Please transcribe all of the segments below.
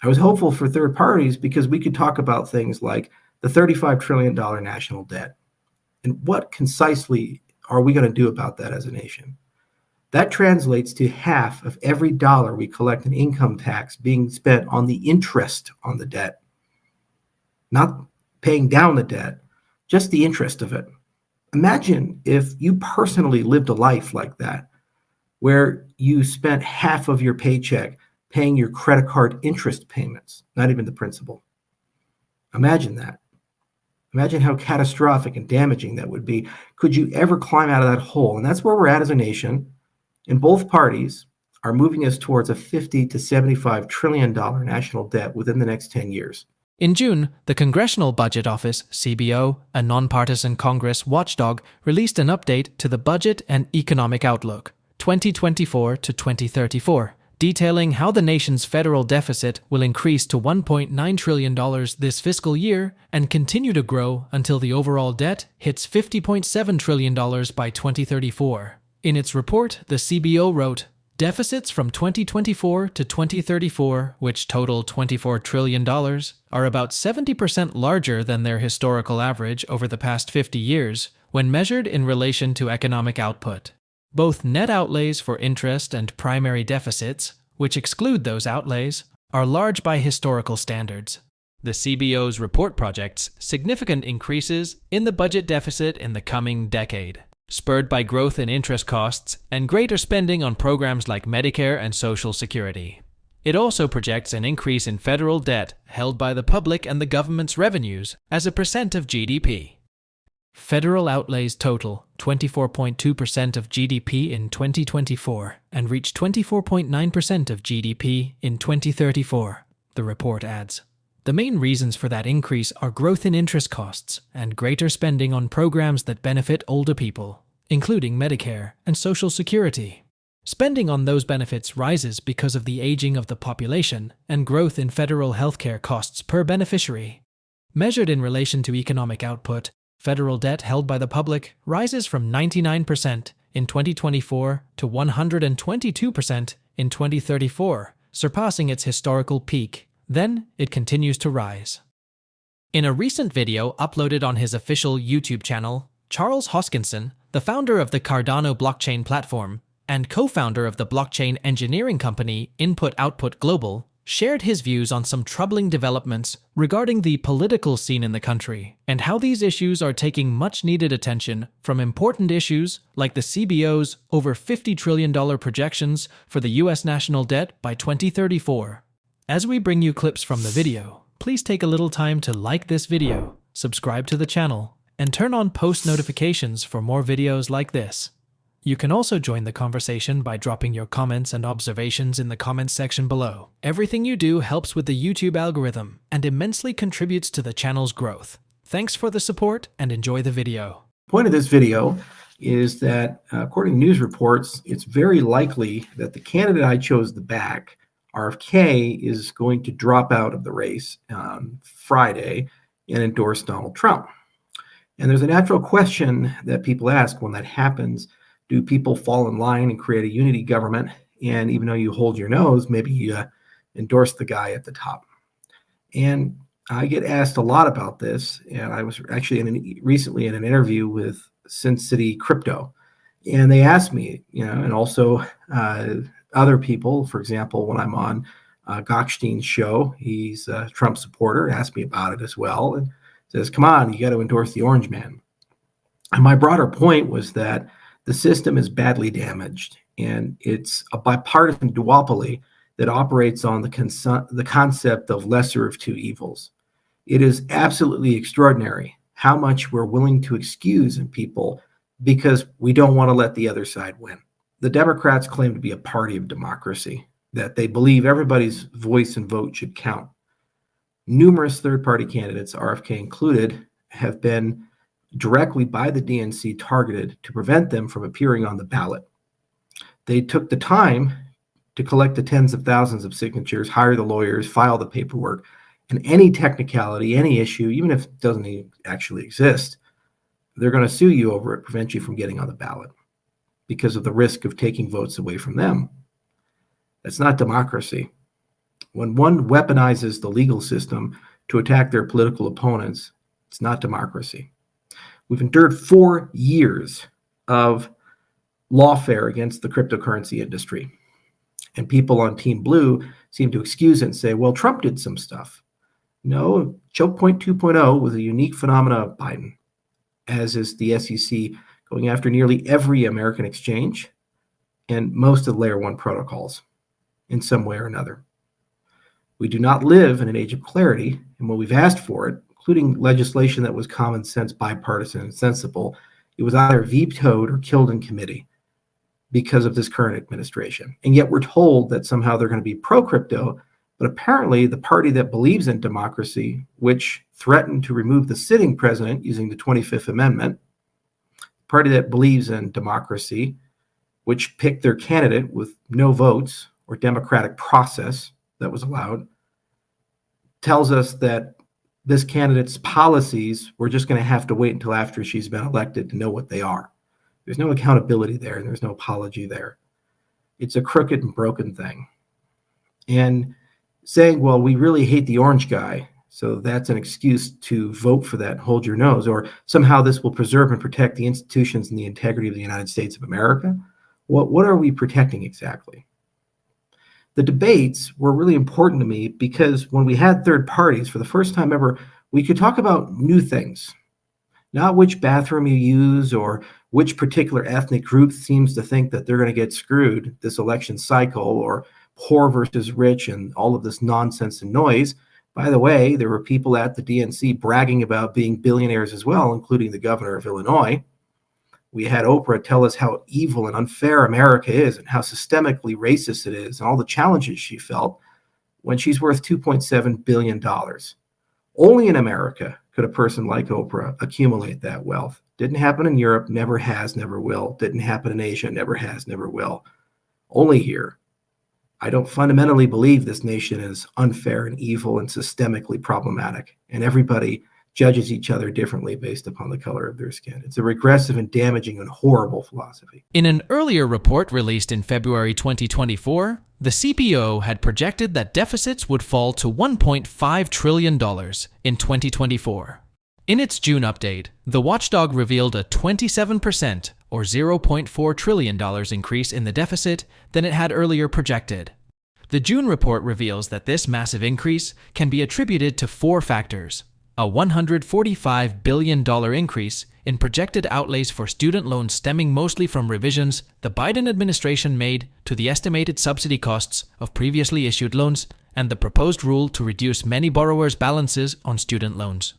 I was hopeful for third parties because we could talk about things like the $35 trillion national debt and what concisely are we going to do about that as a nation. That translates to half of every dollar we collect in income tax being spent on the interest on the debt, not paying down the debt, just the interest of it. Imagine if you personally lived a life like that, where you spent half of your paycheck paying your credit card interest payments, not even the principal. Imagine that. Imagine how catastrophic and damaging that would be. Could you ever climb out of that hole? And that's where we're at as a nation. And both parties are moving us towards a $50 to $75 trillion national debt within the next 10 years. In June, the Congressional Budget Office, CBO, a nonpartisan Congress watchdog, released an update to the Budget and Economic Outlook, 2024 to 2034, detailing how the nation's federal deficit will increase to $1.9 trillion this fiscal year and continue to grow until the overall debt hits $50.7 trillion by 2034. In its report, the CBO wrote, "Deficits from 2024 to 2034, which total $24 trillion, are about 70% larger than their historical average over the past 50 years when measured in relation to economic output. Both net outlays for interest and primary deficits, which exclude those outlays, are large by historical standards." The CBO's report projects significant increases in the budget deficit in the coming decade, spurred by growth in interest costs and greater spending on programs like Medicare and Social Security. It also projects an increase in federal debt held by the public and the government's revenues as a percent of GDP. Federal outlays total 24.2% of GDP in 2024 and reach 24.9% of GDP in 2034, the report adds. The main reasons for that increase are growth in interest costs and greater spending on programs that benefit older people, including Medicare and Social Security. Spending on those benefits rises because of the aging of the population and growth in federal healthcare costs per beneficiary. Measured in relation to economic output, federal debt held by the public rises from 99% in 2024 to 122% in 2034, surpassing its historical peak. Then it continues to rise. In a recent video uploaded on his official YouTube channel, Charles Hoskinson, the founder of the Cardano blockchain platform and co-founder of the blockchain engineering company Input Output Global, shared his views on some troubling developments regarding the political scene in the country and how these issues are taking much-needed attention from important issues like the CBO's over $50 trillion projections for the U.S. national debt by 2034. As we bring you clips from the video, please take a little time to like this video, subscribe to the channel, and turn on post notifications for more videos like this. You can also join the conversation by dropping your comments and observations in the comments section below. Everything you do helps with the YouTube algorithm and immensely contributes to the channel's growth. Thanks for the support and enjoy the video. The point of this video is that, according to news reports, it's very likely that the candidate I chose to back, RFK, is going to drop out of the race on Friday and endorse Donald Trump. And there's a natural question that people ask when that happens. Do people fall in line and create a unity government? And even though you hold your nose, maybe you endorse the guy at the top. And I get asked a lot about this. And I was actually recently in an interview with Sin City Crypto. And they asked me, and also other people, for example, when I'm on Gokhstein's show, he's a Trump supporter, asked me about it as well, and says, come on, you got to endorse the Orange Man. And my broader point was that the system is badly damaged, and it's a bipartisan duopoly that operates on the concept of lesser of two evils. It is absolutely extraordinary how much we're willing to excuse in people because we don't want to let the other side win. The Democrats claim to be a party of democracy, that they believe everybody's voice and vote should count. Numerous third-party candidates, RFK included, have been directly by the DNC targeted to prevent them from appearing on the ballot. They took the time to collect the tens of thousands of signatures, hire the lawyers, file the paperwork, and any technicality, any issue, even if it doesn't actually exist, they're going to sue you over it, prevent you from getting on the ballot because of the risk of taking votes away from them. That's not democracy. When one weaponizes the legal system to attack their political opponents, it's not democracy. We've endured 4 years of lawfare against the cryptocurrency industry. And people on Team Blue seem to excuse it and say, well, Trump did some stuff. No, Choke Point 2.0 was a unique phenomenon of Biden, as is the SEC going after nearly every American exchange and most of the layer 1 protocols in some way or another. We do not live in an age of clarity, and when we've asked for it, including legislation that was common sense, bipartisan, and sensible, it was either vetoed or killed in committee because of this current administration. And yet we're told that somehow they're going to be pro-crypto, but apparently the party that believes in democracy, which threatened to remove the sitting president using the 25th Amendment, the party that believes in democracy, which picked their candidate with no votes or democratic process that was allowed, tells us that this candidate's policies, we're just going to have to wait until after she's been elected to know what they are. There's no accountability there, and there's no apology there. It's a crooked and broken thing. And saying, well, we really hate the orange guy, so that's an excuse to vote for that and hold your nose, or somehow this will preserve and protect the institutions and the integrity of the United States of America. What are we protecting exactly? The debates were really important to me because when we had third parties, for the first time ever, we could talk about new things, not which bathroom you use or which particular ethnic group seems to think that they're going to get screwed this election cycle, or poor versus rich and all of this nonsense and noise. By the way, there were people at the DNC bragging about being billionaires as well, including the governor of Illinois. We had Oprah tell us how evil and unfair America is and how systemically racist it is and all the challenges she felt when she's worth $2.7 billion. Only in America could a person like Oprah accumulate that wealth. Didn't happen in Europe, never has, never will. Didn't happen in Asia, never has, never will. Only here. I don't fundamentally believe this nation is unfair and evil and systemically problematic, and everybody judges each other differently based upon the color of their skin. It's a regressive and damaging and horrible philosophy. In an earlier report released in February 2024, the CPO had projected that deficits would fall to $1.5 trillion in 2024. In its June update, the watchdog revealed a 27% or $0.4 trillion increase in the deficit than it had earlier projected. The June report reveals that this massive increase can be attributed to 4 factors: a $145 billion increase in projected outlays for student loans stemming mostly from revisions the Biden administration made to the estimated subsidy costs of previously issued loans and the proposed rule to reduce many borrowers' balances on student loans.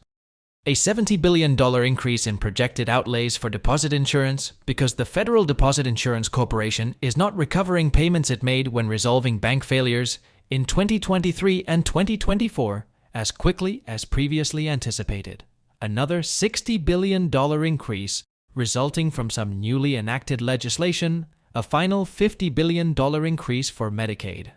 A $70 billion increase in projected outlays for deposit insurance because the Federal Deposit Insurance Corporation is not recovering payments it made when resolving bank failures in 2023 and 2024 as quickly as previously anticipated. Another $60 billion increase resulting from some newly enacted legislation, a final $50 billion increase for Medicaid.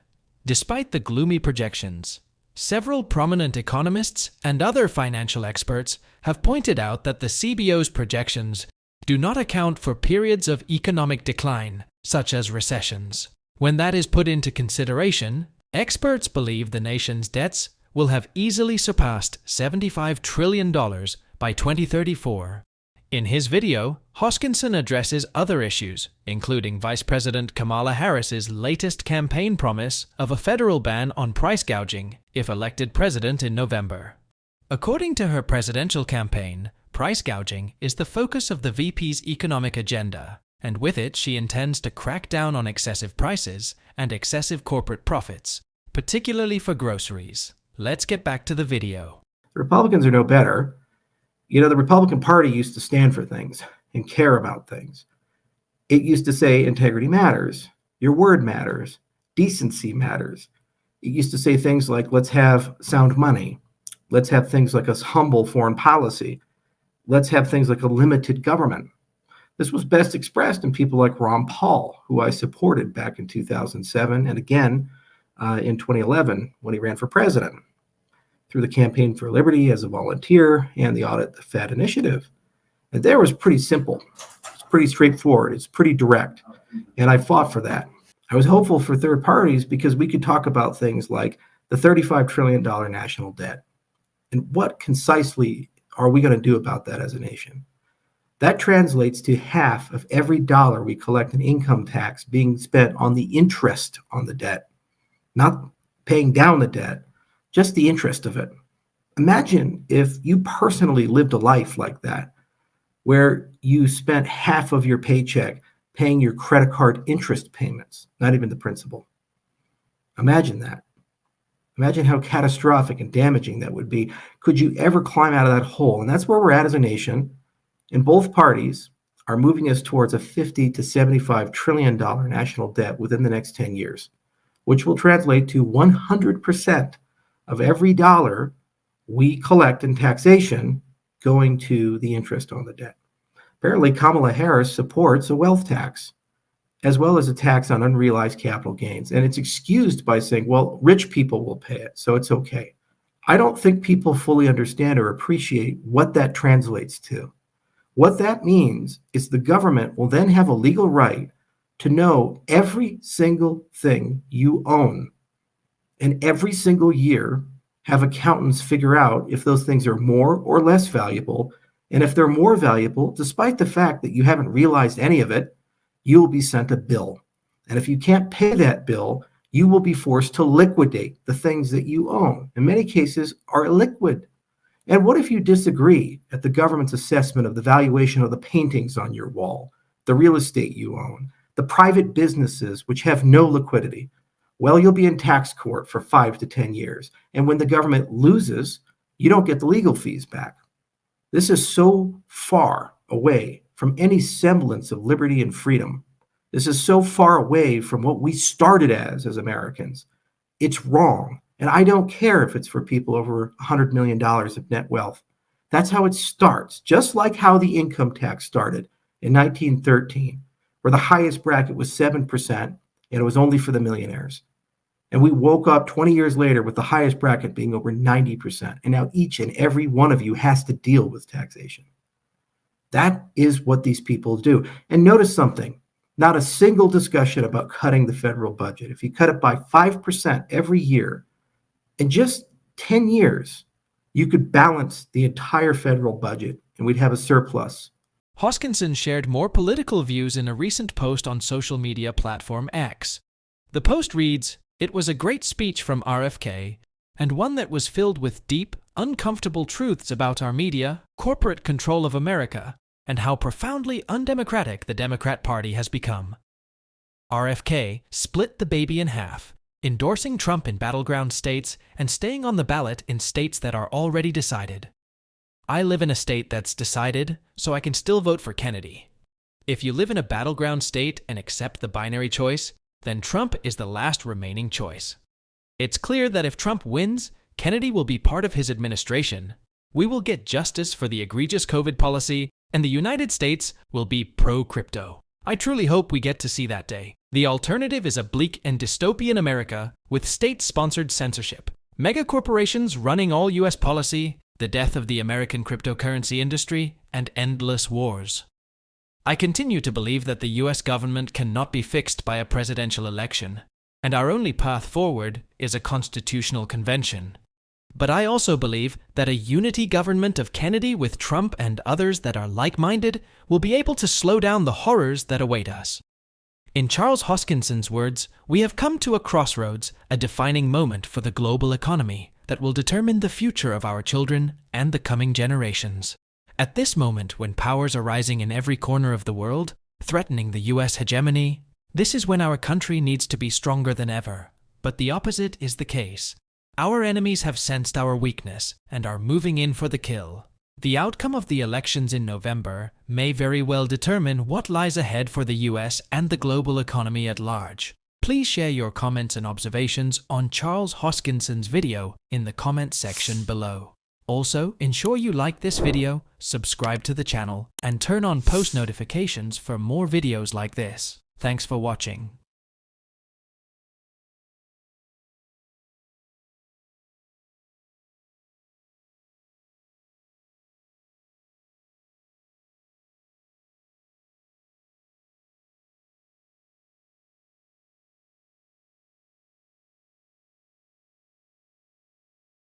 Despite the gloomy projections, several prominent economists and other financial experts have pointed out that the CBO's projections do not account for periods of economic decline, such as recessions. When that is put into consideration, experts believe the nation's debts will have easily surpassed $75 trillion by 2034. In his video, Hoskinson addresses other issues, including Vice President Kamala Harris's latest campaign promise of a federal ban on price gouging if elected president in November. According to her presidential campaign, price gouging is the focus of the VP's economic agenda, and with it she intends to crack down on excessive prices and excessive corporate profits, particularly for groceries. Let's get back to the video. The Republicans are no better. You know, the Republican Party used to stand for things and care about things. It used to say integrity matters, your word matters, decency matters. It used to say things like, let's have sound money. Let's have things like a humble foreign policy. Let's have things like a limited government. This was best expressed in people like Ron Paul, who I supported back in 2007 and again in 2011 when he ran for president, through the Campaign for Liberty as a volunteer and the Audit the Fed initiative. And there was pretty simple. It's pretty straightforward. It's pretty direct. And I fought for that. I was hopeful for third parties because we could talk about things like the $35 trillion national debt. And what concisely are we going to do about that as a nation? That translates to half of every dollar we collect in income tax being spent on the interest on the debt, not paying down the debt, just the interest of it. Imagine if you personally lived a life like that, where you spent half of your paycheck paying your credit card interest payments, not even the principal. Imagine that. Imagine how catastrophic and damaging that would be. Could you ever climb out of that hole? And that's where we're at as a nation. And both parties are moving us towards a $50 to $75 trillion national debt within the next 10 years, which will translate to 100% of every dollar we collect in taxation going to the interest on the debt. Apparently, Kamala Harris supports a wealth tax, as well as a tax on unrealized capital gains. And it's excused by saying, well, rich people will pay it, so it's okay. I don't think people fully understand or appreciate what that translates to. What that means is the government will then have a legal right to know every single thing you own. And every single year, have accountants figure out if those things are more or less valuable. And if they're more valuable, despite the fact that you haven't realized any of it, you will be sent a bill. And if you can't pay that bill, you will be forced to liquidate the things that you own. In many cases, are illiquid. And what if you disagree at the government's assessment of the valuation of the paintings on your wall, the real estate you own, the private businesses which have no liquidity? Well, you'll be in tax court for 5 to 10 years. And when the government loses, you don't get the legal fees back. This is so far away from any semblance of liberty and freedom. This is so far away from what we started as Americans. It's wrong. And I don't care if it's for people over $100 million of net wealth. That's how it starts, just like how the income tax started in 1913, where the highest bracket was 7%, and it was only for the millionaires. And we woke up 20 years later with the highest bracket being over 90%. And now each and every one of you has to deal with taxation. That is what these people do. And notice something, not a single discussion about cutting the federal budget. If you cut it by 5% every year, in just 10 years, you could balance the entire federal budget and we'd have a surplus. Hoskinson shared more political views in a recent post on social media platform X. The post reads, "It was a great speech from RFK, and one that was filled with deep, uncomfortable truths about our media, corporate control of America, and how profoundly undemocratic the Democrat Party has become." RFK split the baby in half, endorsing Trump in battleground states and staying on the ballot in states that are already decided. I live in a state that's decided, so I can still vote for Kennedy. If you live in a battleground state and accept the binary choice, then Trump is the last remaining choice. It's clear that if Trump wins, Kennedy will be part of his administration. We will get justice for the egregious COVID policy, and the United States will be pro-crypto. I truly hope we get to see that day. The alternative is a bleak and dystopian America with state-sponsored censorship, mega corporations running all U.S. policy, the death of the American cryptocurrency industry, and endless wars. I continue to believe that the U.S. government cannot be fixed by a presidential election, and our only path forward is a constitutional convention. But I also believe that a unity government of Kennedy with Trump and others that are like-minded will be able to slow down the horrors that await us. In Charles Hoskinson's words, we have come to a crossroads, a defining moment for the global economy that will determine the future of our children and the coming generations. At this moment, when powers are rising in every corner of the world, threatening the U.S. hegemony, this is when our country needs to be stronger than ever. But the opposite is the case. Our enemies have sensed our weakness and are moving in for the kill. The outcome of the elections in November may very well determine what lies ahead for the US and the global economy at large. Please share your comments and observations on Charles Hoskinson's video in the comment section below. Also, ensure you like this video, subscribe to the channel, and turn on post notifications for more videos like this. Thanks for watching.